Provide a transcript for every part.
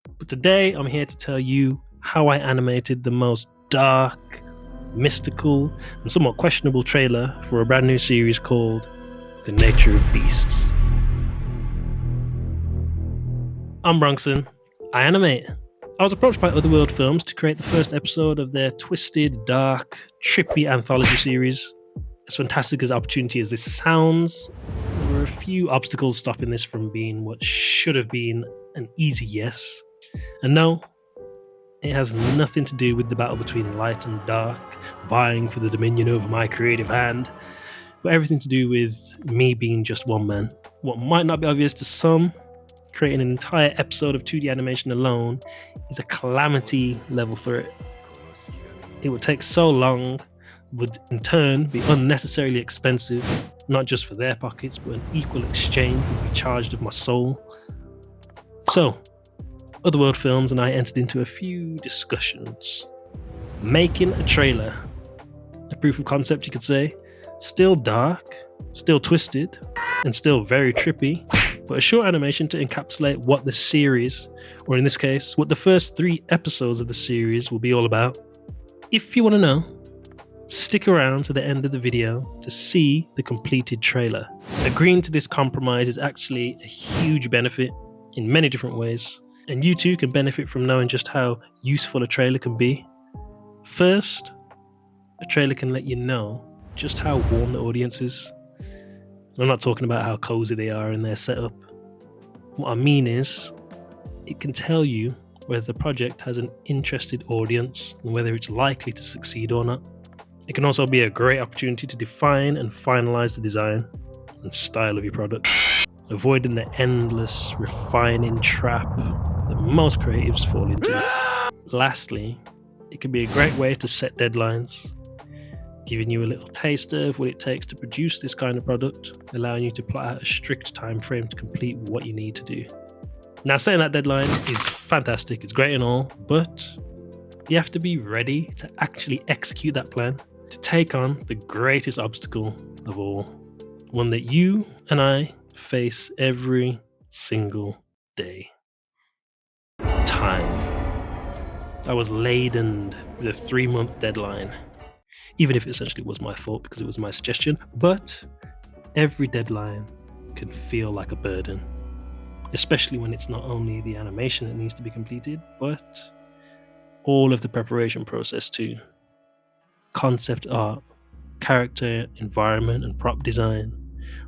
But today I'm here to tell you how I animated the most dark, mystical, and somewhat questionable trailer for a brand new series called The Nature of Beasts. I'm Bronksson. I animate. I was approached by Otherworld Films to create the first episode of their twisted, dark, trippy anthology series. As fantastic as opportunity as this sounds, there were a few obstacles stopping this from being what should have been an easy yes. And no, it has nothing to do with the battle between light and dark, vying for the dominion over my creative hand, but everything to do with me being just one man. What might not be obvious to some, creating an entire episode of 2D animation alone is a calamity level threat. It would take so long, would in turn be unnecessarily expensive, not just for their pockets, but an equal exchange would be charged of my soul. So, Otherworld Films and I entered into a few discussions. Making a trailer, a proof of concept you could say, still dark, still twisted, and still very trippy, but a short animation to encapsulate what the series, or in this case, what the first 3 episodes of the series will be all about. If you want to know, stick around to the end of the video to see the completed trailer. Agreeing to this compromise is actually a huge benefit in many different ways, and you too can benefit from knowing just how useful a trailer can be. First, a trailer can let you know just how warm the audience is. I'm not talking about how cozy they are in their setup. What I mean is, it can tell you whether the project has an interested audience and whether it's likely to succeed or not. It can also be a great opportunity to define and finalize the design and style of your product, avoiding the endless refining trap that most creatives fall into. Lastly, it can be a great way to set deadlines, giving you a little taster of what it takes to produce this kind of product, allowing you to plot out a strict time frame to complete what you need to do. Now, setting that deadline is fantastic, it's great and all, but you have to be ready to actually execute that plan, to take on the greatest obstacle of all, one that you and I face every single day. Time. I was laden with a 3-month deadline, even if it essentially was my fault because it was my suggestion, but every deadline can feel like a burden, especially when it's not only the animation that needs to be completed, but all of the preparation process too. Concept art, character, environment and prop design,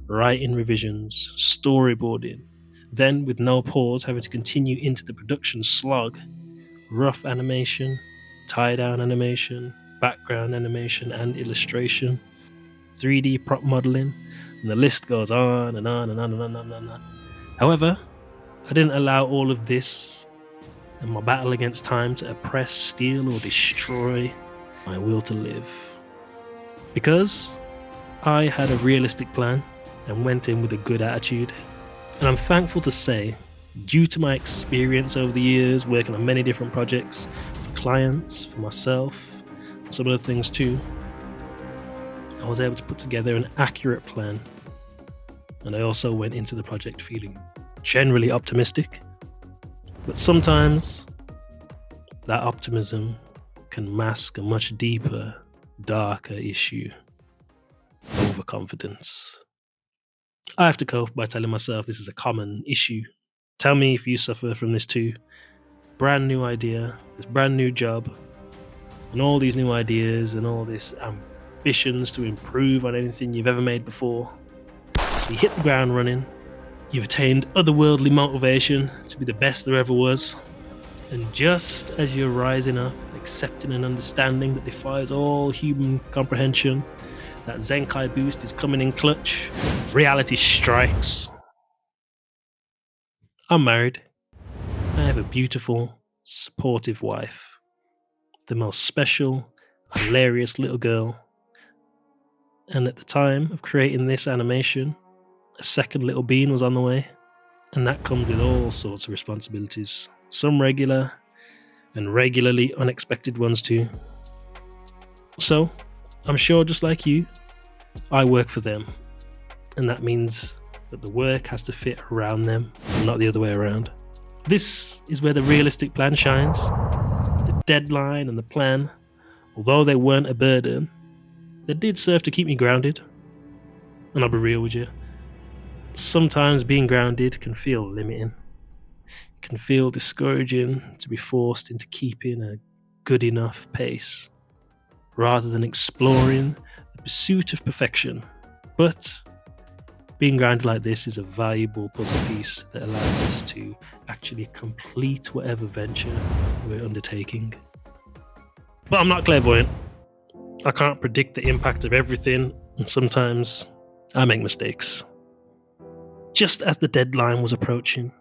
writing revisions, storyboarding, then with no pause having to continue into the production slog, rough animation, tie-down animation, background animation and illustration, 3D prop modeling, and the list goes on and on and on and on and on and on. However, I didn't allow all of this and my battle against time to oppress, steal, or destroy my will to live. Because I had a realistic plan and went in with a good attitude. And I'm thankful to say, due to my experience over the years working on many different projects for clients, for myself, some other things too, I was able to put together an accurate plan. And I also went into the project feeling generally optimistic. But sometimes that optimism can mask a much deeper, darker issue: overconfidence. I have to cope by telling myself this is a common issue. Tell me if you suffer from this too. Brand new idea, this brand new job, and all these new ideas and all this ambitions to improve on anything you've ever made before. So you hit the ground running, you've attained otherworldly motivation to be the best there ever was, and just as you're rising up, accepting an understanding that defies all human comprehension, that Zenkai boost is coming in clutch, reality strikes. I'm married. I have a beautiful, supportive wife, the most special, hilarious little girl. And at the time of creating this animation, a second little bean was on the way, and that comes with all sorts of responsibilities, some regular and regularly unexpected ones too. So, I'm sure just like you, I work for them, and that means that the work has to fit around them, not the other way around. This is where the realistic plan shines. The deadline and the plan, although they weren't a burden, they did serve to keep me grounded. And I'll be real with you. Sometimes being grounded can feel limiting. It can feel discouraging to be forced into keeping a good enough pace, rather than exploring the pursuit of perfection. But being grounded like this is a valuable puzzle piece that allows us to actually complete whatever venture we're undertaking. But I'm not clairvoyant. I can't predict the impact of everything, and sometimes I make mistakes. Just as the deadline was approaching,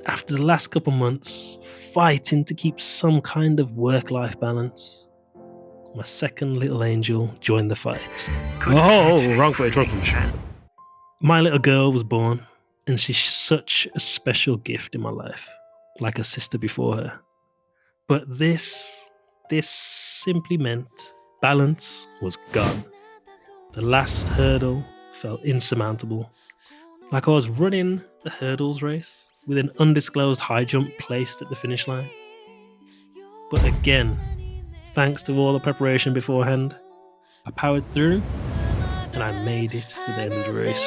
after the last couple months fighting to keep some kind of work-life balance, my second little angel joined the fight. Oh, wrong footage. My little girl was born, and she's such a special gift in my life, like a sister before her. But this simply meant balance was gone. The last hurdle felt insurmountable, like I was running the hurdles race with an undisclosed high jump placed at the finish line. But again, thanks to all the preparation beforehand, I powered through and I made it to the end of the race.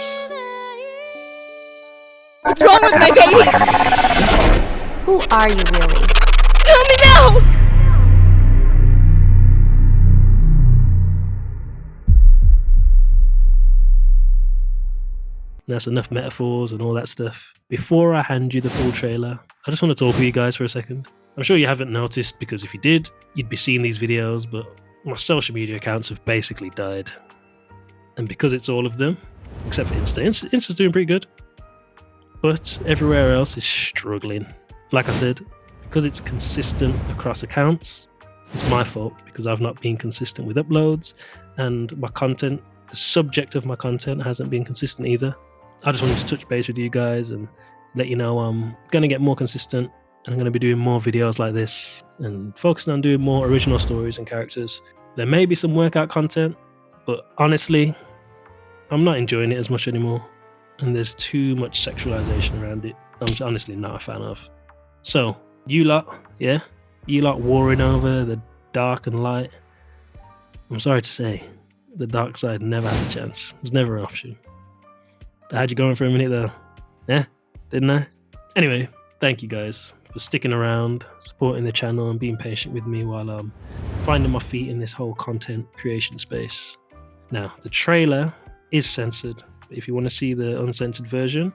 What's wrong with my baby? Who are you really? Tell me now! That's enough metaphors and all that stuff. Before I hand you the full trailer, I just want to talk with you guys for a second. I'm sure you haven't noticed, because if you did, you'd be seeing these videos, but my social media accounts have basically died. And because it's all of them, except for Insta. Insta's doing pretty good. But everywhere else is struggling. Like I said, because it's consistent across accounts, it's my fault because I've not been consistent with uploads, and my content, the subject of my content, hasn't been consistent either. I just wanted to touch base with you guys and let you know I'm going to get more consistent, and I'm going to be doing more videos like this and focusing on doing more original stories and characters. There may be some workout content, but honestly, I'm not enjoying it as much anymore. And there's too much sexualization around it. I'm honestly not a fan of. So, you lot warring over the dark and light. I'm sorry to say, the dark side never had a chance. It was never an option. I had you going for a minute though. Yeah, didn't I? Anyway, thank you guys for sticking around, supporting the channel, and being patient with me while I'm finding my feet in this whole content creation space. Now, the trailer is censored. If you want to see the uncensored version,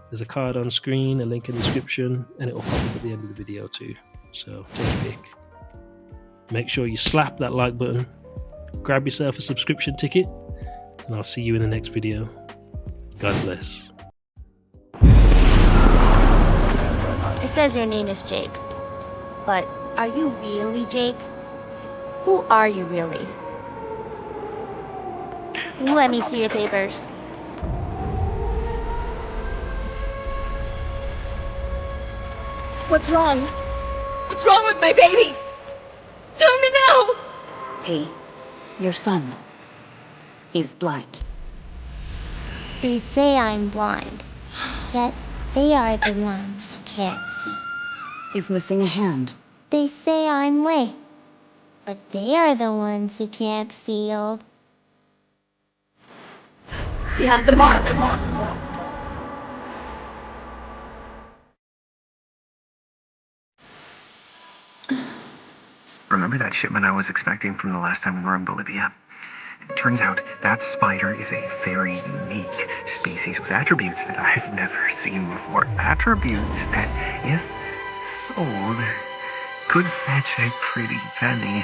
there's a card on screen, a link in the description, and it will pop up at the end of the video too. So take a pick. Make sure you slap that like button, grab yourself a subscription ticket, and I'll see you in the next video. God bless. It says your name is Jake. But are you really Jake? Who are you really? Let me see your papers. What's wrong? What's wrong with my baby? Tell me now! Hey, your son. He's blind. They say I'm blind, yet they are the ones who can't see. He's missing a hand. They say I'm lame, but they are the ones who can't feel. He had the mark. Remember that shipment I was expecting from the last time we were in Bolivia? It turns out that spider is a very unique species with attributes that I've never seen before. Attributes that, if sold, could fetch a pretty penny.